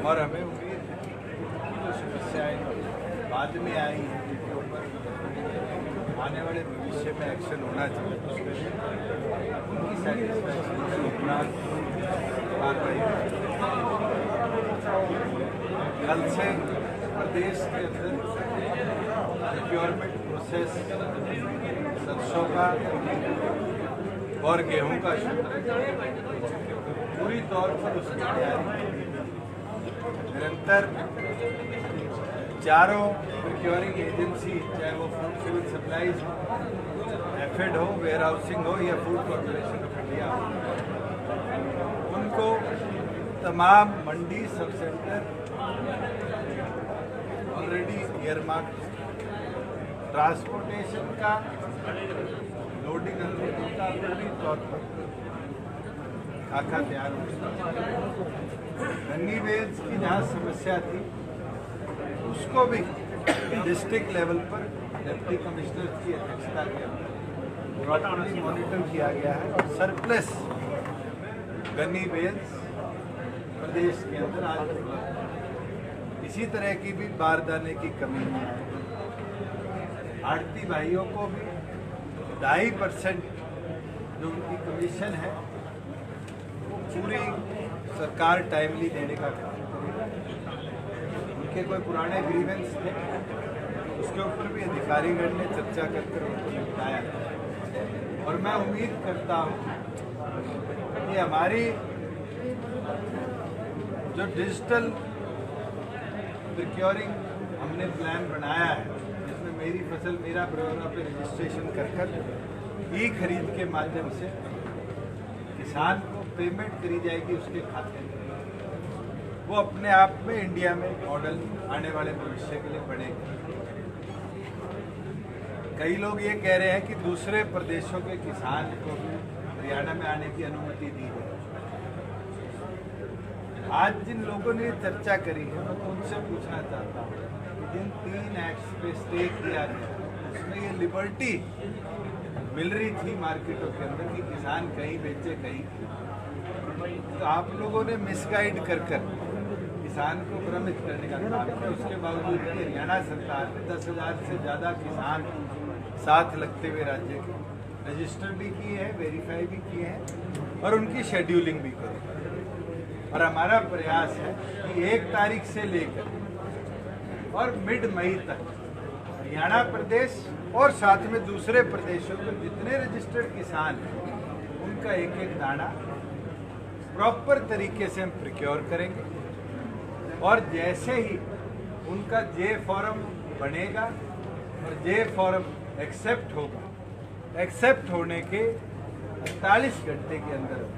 और हमें उम्मीद है कि जो समस्याएं बाद में आई हैं जिनके ऊपर आने वाले भविष्य में एक्शन होना चाहिए उनकी सेटिस्फैक्शन के उपरांत कार्रवाई। कल से प्रदेश के अंदर प्रोक्योरमेंट प्रोसेस सरसों का और गेहूं का पूरी तौर पर उसकी तैयारी निरंतर चारों प्रोक्योरिंग एजेंसी, चाहे वो फूड सिविल सप्लाईज हो, एफएड हो, वेयर हाउसिंग हो या फूड कॉर्पोरेशन ऑफ इंडिया हो, उनको तमाम मंडी सब सेंटर ऑलरेडी ईयरमार्क, ट्रांसपोर्टेशन का लोडिंग अनलोडिंग का पूरी तौर पर खाका तैयार हो। गन्नी वेल्स की जहाँ समस्या थी उसको भी डिस्ट्रिक्ट लेवल पर डिप्टी कमिश्नर की अध्यक्षता के अंदर प्रॉपर्ली मॉनिटर किया गया है और सरप्लस गन्नी वेल्स प्रदेश के अंदर आज इसी तरह की भी बारदाने की कमी है। आड़ती भाइयों को भी 2.5% जो उनकी कमीशन है वो पूरी सरकार टाइमली देने का काम करेगी। उनके कोई पुराने ग्रीवेंस थे उसके ऊपर भी अधिकारीगण ने चर्चा कर उनको निपटाया और मैं उम्मीद करता हूँ कि हमारी जो डिजिटल प्रोक्योरिंग हमने प्लान बनाया है जिसमें मेरी फसल मेरा ब्यौरा पे रजिस्ट्रेशन कर ई खरीद के माध्यम से किसान को पेमेंट करी जाएगी उसके खाते में, वो अपने आप में इंडिया में मॉडल आने वाले भविष्य के लिए बनेगा। कई लोग ये कह रहे हैं कि दूसरे प्रदेशों के किसान को भी हरियाणा में आने की अनुमति दी है। आज जिन लोगों ने चर्चा करी है मैं उनसे पूछना चाहता हूँ कि जिन 3 एक्ट्स पे स्टे किया गया उसमें ये लिबर्टी मिल रही थी मार्केटों के अंदर कि किसान कहीं बेचे कहीं, तो आप लोगों ने मिसगाइड कर किसान को भ्रमित करने का काम किया। उसके बावजूद भी हरियाणा सरकार ने 10,000 से ज़्यादा किसान साथ लगते हुए राज्य के रजिस्टर भी किए हैं, वेरीफाई भी किए हैं और उनकी शेड्यूलिंग भी करी। और हमारा प्रयास है कि 1 तारीख से लेकर और मिड मई तक हरियाणा प्रदेश और साथ में दूसरे प्रदेशों में जितने रजिस्टर्ड किसान हैं उनका एक एक दाना प्रॉपर तरीके से हम प्रोक्योर करेंगे और जैसे ही उनका जे फॉर्म बनेगा और जे फॉर्म एक्सेप्ट होगा, एक्सेप्ट होने के 48 घंटे के अंदर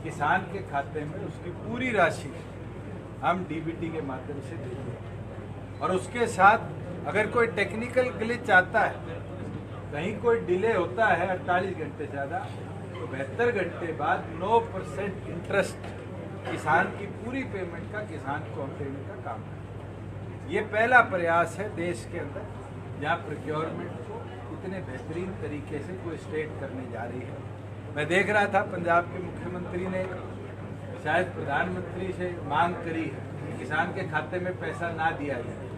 किसान के खाते में उसकी पूरी राशि हम डीबीटी के माध्यम से देंगे। और उसके साथ अगर कोई टेक्निकल ग्लिच आता है, कहीं कोई डिले होता है 48 घंटे ज़्यादा, तो 72 घंटे बाद 9% इंटरेस्ट किसान की पूरी पेमेंट का किसान को हम देने का काम है। ये पहला प्रयास है देश के अंदर जहाँ प्रोक्योरमेंट को इतने बेहतरीन तरीके से कोई स्टेट करने जा रही है। मैं देख रहा था पंजाब के मुख्यमंत्री ने शायद प्रधानमंत्री से मांग करी है कि किसान के खाते में पैसा ना दिया जाए।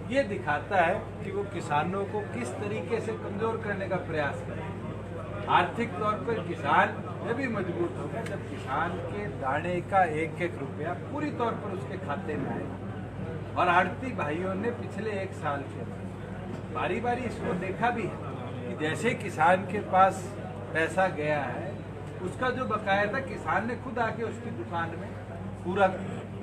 ये दिखाता है कि वो किसानों को किस तरीके से कमजोर करने का प्रयास कर रहे हैं। आर्थिक तौर पर किसान जब मजबूत होगा जब किसान के दाने का एक एक रुपया पूरी तौर पर उसके खाते में आएगा। और आड़ती भाइयों ने पिछले 1 साल के बारी बारी इसको देखा भी है कि जैसे किसान के पास पैसा गया है उसका जो बकाया था किसान ने खुद आके उसकी दुकान में पूरा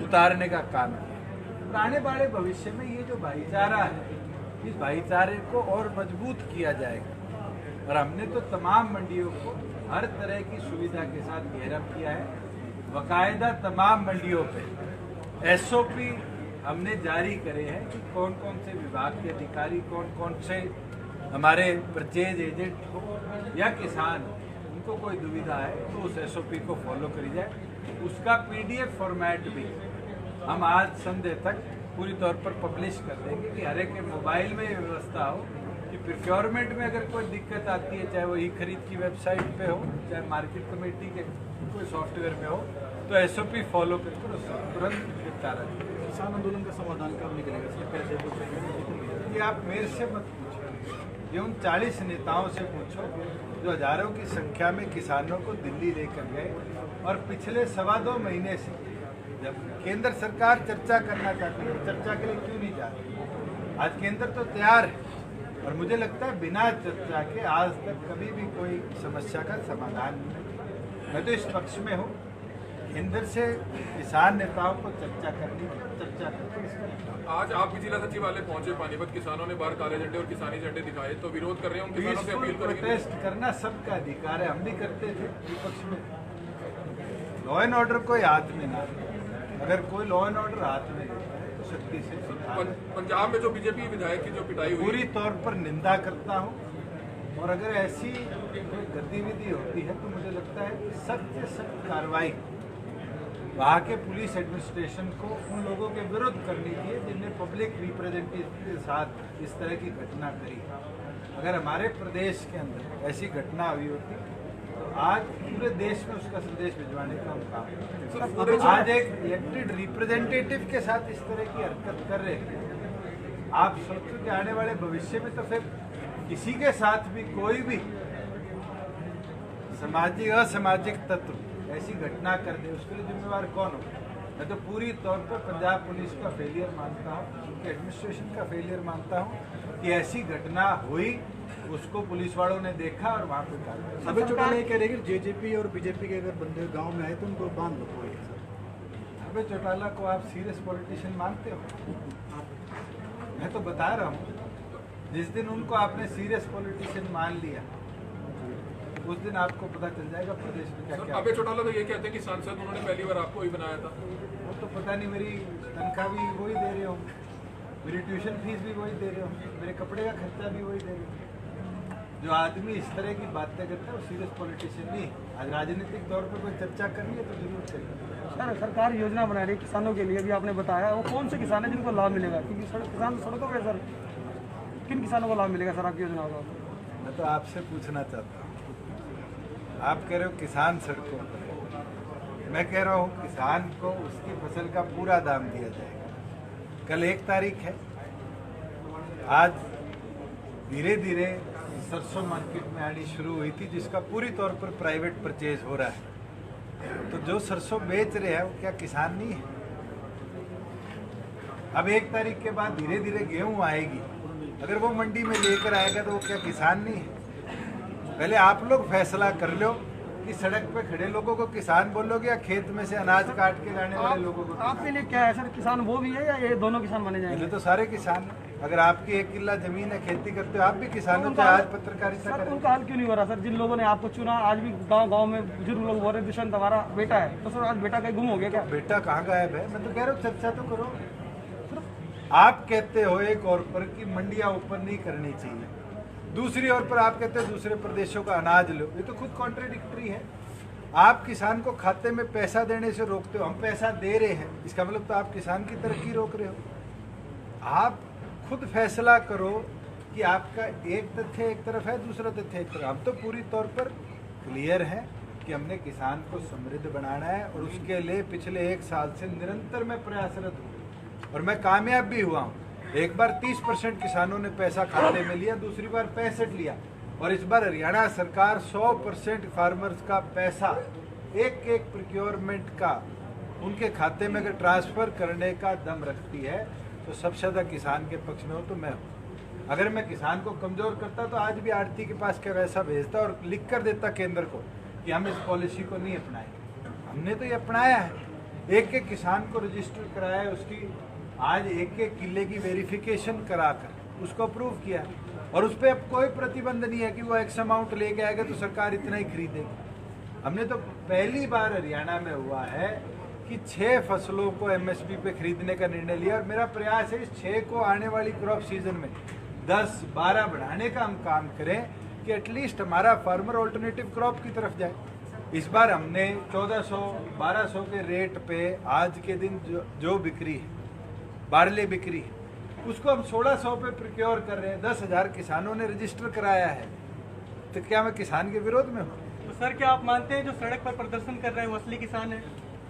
उतारने का काम किया। आने वाले भविष्य में ये जो भाईचारा है इस भाईचारे को और मजबूत किया जाएगा। और हमने तो तमाम मंडियों को हर तरह की सुविधा के साथ घेराव किया है। बाकायदा तमाम मंडियों पे एसओपी हमने जारी करे हैं कि कौन कौन से विभाग के अधिकारी, कौन कौन से हमारे परचेज एजेंट हो या किसान, उनको कोई दुविधा है तो उस एसओपी को फॉलो करी जाए। उसका पीडीएफ फॉर्मेट भी हम आज संडे तक पूरी तौर पर पब्लिश कर देंगे कि हर एक के मोबाइल में ये व्यवस्था हो कि प्रोक्योरमेंट में अगर कोई दिक्कत आती है, चाहे वो ई खरीद की वेबसाइट पे हो, चाहे मार्केट कमेटी के कोई सॉफ्टवेयर में हो, तो एसओपी फॉलो करके उससे तुरंत निपटारा किया। किसान आंदोलन का समाधान कब निकलेगा सर? कैसे? ये आप मेरे से मत पूछो, ये उन 40 नेताओं से पूछो जो हजारों की संख्या में किसानों को दिल्ली लेकर गए और पिछले 2.25 महीने से जब केंद्र सरकार चर्चा करना चाहती है, चर्चा के लिए क्यों नहीं जा रही? आज केंद्र तो तैयार है और मुझे लगता है बिना चर्चा के आज तक कभी भी कोई समस्या का समाधान नहीं। मैं तो इस पक्ष में हूँ, केंद्र से किसान नेताओं को चर्चा करनी है, चर्चा करके इसका। आज आप भी जिला सचिवालय पहुंचे पानीपत, किसानों ने बाहर काले झंडे और किसानी झंडे दिखाए, तो विरोध कर रहे हैं, उन किसानों से अपील करेंगे। प्रोटेस्ट करना सबका अधिकार है, हम भी करते थे विपक्ष में। लॉ एंड ऑर्डर कोई हाथ में ना, अगर कोई लॉ एंड ऑर्डर हाथ में तो सख्ती से पंजाब में जो बीजेपी विधायक की जो पिटाई हुई, पूरी तौर पर निंदा करता हूँ और अगर ऐसी कोई गतिविधि होती है तो मुझे लगता है कि सख्त से सख्त कार्रवाई वहाँ के पुलिस एडमिनिस्ट्रेशन को उन लोगों के विरुद्ध करनी चाहिए जिनने पब्लिक रिप्रेजेंटेटिव के साथ इस तरह की घटना करी। अगर हमारे प्रदेश के अंदर ऐसी घटना हुई होती तो आज पूरे देश में उसका संदेश भिजवाने का हम काम करते। आज एक इलेक्टेड रिप्रेजेंटेटिव के साथ इस तरह की हरकत कर रहे हैं, आप सोचो कि आने वाले भविष्य में तो फिर किसी के साथ भी कोई भी सामाजिक असामाजिक तत्व ऐसी घटना कर दे, उसके लिए जिम्मेवार कौन हो? मैं तो पूरी तौर पर पंजाब पुलिस का फेलियर मानता हूँ, उनके एडमिनिस्ट्रेशन का फेलियर मानता हूँ कि ऐसी घटना हुई, उसको पुलिस वालों ने देखा और वहाँ पे कार्रवाई। अभी चौटाला ये कह रहे हैं कि जेजेपी और बीजेपी के अगर बंदे गांव में आए तो उनको बांध दो। अबे चौटाला को आप सीरियस पॉलिटिशियन मानते हो? मैं तो बता रहा हूँ, जिस दिन उनको आपने सीरियस पॉलिटिशियन मान लिया उस दिन आपको पता चल जाएगा प्रदेश में क्या क्या। अबे चौटाला तो ये कहते हैं कि सांसद उन्होंने पहली बार आपको ही बनाया था। वो तो पता नहीं, मेरी तनख्वाह भी वही दे रहे हो, मेरी ट्यूशन फीस भी वही दे रहे हो, मेरे कपड़े का खर्चा भी वही दे रहे हो। जो आदमी इस तरह की बातें करता है वो सीरियस पॉलिटिशियन नहीं। आज राजनीतिक तौर पर कोई चर्चा करनी है तो जरूर करेंगे। सर, सरकार योजना बना रही है किसानों के लिए, अभी आपने बताया, वो कौन से किसान है जिनको लाभ मिलेगा? क्योंकि किसान सड़कों पर, सर किन किसानों को लाभ मिलेगा सर आपकी योजना का? मैं तो आपसे पूछना चाहता हूँ, आप कह रहे हो किसान सड़कों पर, मैं कह रहा हूँ किसान को उसकी फसल का पूरा दाम दिया जाएगा। कल 1 तारीख है, आज धीरे धीरे सरसों मार्केट में आनी शुरू हुई थी जिसका पूरी तौर पर प्राइवेट परचेज हो रहा है। तो जो सरसों बेच रहे हैं वो क्या किसान नहीं है? अब 1 तारीख के बाद धीरे धीरे गेहूं आएगी, अगर वो मंडी में लेकर आएगा तो वो क्या किसान नहीं है? पहले आप लोग फैसला कर लो कि सड़क पे खड़े लोगों को किसान बोलोगे या खेत में से अनाज काट के लाने वाले लोगों को? आपके लिए क्या है सर, किसान वो भी है या ये दोनों किसान बने जाएंगे? पहले तो सारे किसान हैं। अगर आपकी 1 किला जमीन है, खेती करते हो, आप भी किसान हो, चाहे आज पत्रकारिता करें। उनका हल क्यों नहीं हो रहा सर? जिन लोगों ने आपको चुना, आज भी गाँव गाँव में बुजुर्ग लोग बोल रहे दुष्यंत हमारा बेटा है, तो सर आज बेटा कहीं गुम हो गया क्या? बेटा कहाँ गायब है? मैं तो कह रहा हूँ चर्चा तो करो। आप कहते हो एक और पर कि मंडियां ओपन नहीं करनी चाहिए, दूसरी ओर पर आप कहते हो दूसरे प्रदेशों का अनाज लो, ये तो खुद कॉन्ट्रेडिक्टरी है। आप किसान को खाते में पैसा देने से रोकते हो, हम पैसा दे रहे हैं, इसका मतलब तो आप किसान की तरक्की रोक रहे हो। आप खुद फैसला करो कि आपका एक तथ्य एक तरफ है, दूसरा तथ्य एक तरफ। हम तो पूरी तौर पर क्लियर है कि हमने किसान को समृद्ध बनाना है और उसके लिए पिछले 1 साल से निरंतर मैं प्रयासरत हूँ और मैं कामयाब भी हुआ हूँ। एक बार 30% किसानों ने पैसा खाते में लिया, दूसरी बार 65 लिया और इस बार हरियाणा सरकार 100% फार्मर्स का पैसा एक प्रोक्योरमेंट का उनके खाते में अगर ट्रांसफर करने का दम रखती है तो सबसे ज़्यादा किसान के पक्ष में हो तो मैं हूँ। अगर मैं किसान को कमज़ोर करता तो आज भी आड़ती के पास क्या वैसा भेजता और लिख कर देता केंद्र को कि हम इस पॉलिसी को नहीं अपनाएंगे। हमने तो ये अपनाया है, एक किसान को रजिस्टर कराया है, उसकी आज एक किले की वेरिफिकेशन कराकर उसको अप्रूव किया और उस पर अब कोई प्रतिबंध नहीं है कि वो एक्स अमाउंट लेके आएगा तो सरकार इतना ही खरीदेगी। हमने तो पहली बार हरियाणा में हुआ है कि 6 फसलों को एमएसपी पे खरीदने का निर्णय लिया और मेरा प्रयास है इस 6 को आने वाली क्रॉप सीजन में 10-12 बढ़ाने का हम काम करें कि एटलीस्ट हमारा फार्मर ऑल्टरनेटिव क्रॉप की तरफ जाए। इस बार हमने 1400-1200 के रेट पे आज के दिन जो बिक्री है, बारले बिक्री है, उसको हम 1600 पे प्रोक्योर कर रहे हैं। 10,000 किसानों ने रजिस्टर कराया है, तो क्या मैं किसान के विरोध में हूँ? तो सर क्या आप मानते हैं जो सड़क पर प्रदर्शन कर रहे हैं वो असली किसान है?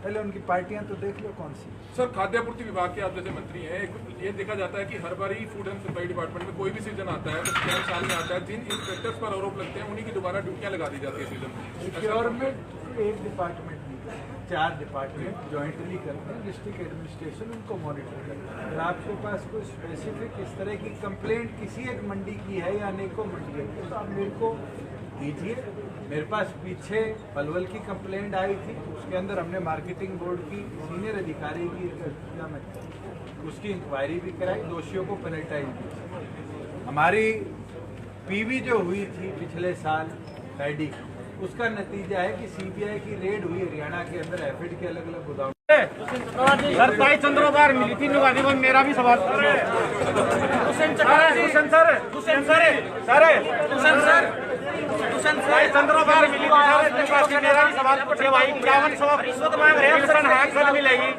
पहले उनकी पार्टियां तो देख लो कौन सी। सर, खाद्य आपूर्ति विभाग के आप जैसे मंत्री हैं, ये देखा जाता है कि हर बार ही फूड एंड सप्लाई डिपार्टमेंट में कोई भी सीजन आता है तो स्कैम सामने आता है, जिन इंस्पेक्टर्स पर आरोप लगते हैं उन्हीं की दोबारा ड्यूटियां लगा दी जाती है सीजन में। सिक्योरमेंट एक डिपार्टमेंट नहीं, 4 डिपार्टमेंट ज्वाइंटली करते हैं, डिस्ट्रिक्ट एडमिनिस्ट्रेशन उनको मॉनिटर करता है। अगर आपके पास कोई स्पेसिफिक इस तरह की कंप्लेंट किसी एक मंडी की है या अनेकों मंडियों की, तो आप मेरे को दीजिए। मेरे पास पीछे पलवल की कंप्लेंट आई थी, उसके अंदर हमने मार्केटिंग बोर्ड की सीनियर अधिकारी की उसकी इंक्वायरी भी कराई, दोषियों को पेनल्टाइज दी। हमारी पीवी जो हुई थी पिछले साल पैडी, उसका नतीजा है कि सीबीआई की रेड हुई हरियाणा के अंदर एफिड के अलग अलग गोदाम। सर 22 चंद्रोबार मिली थी नुगादी में, मेरा भी सवाल चंद्रोबार मिली थी सर, मेरा भी सवाल पूछे भाई 51 रिश्वत मांग रहे हैं, मिलेगी।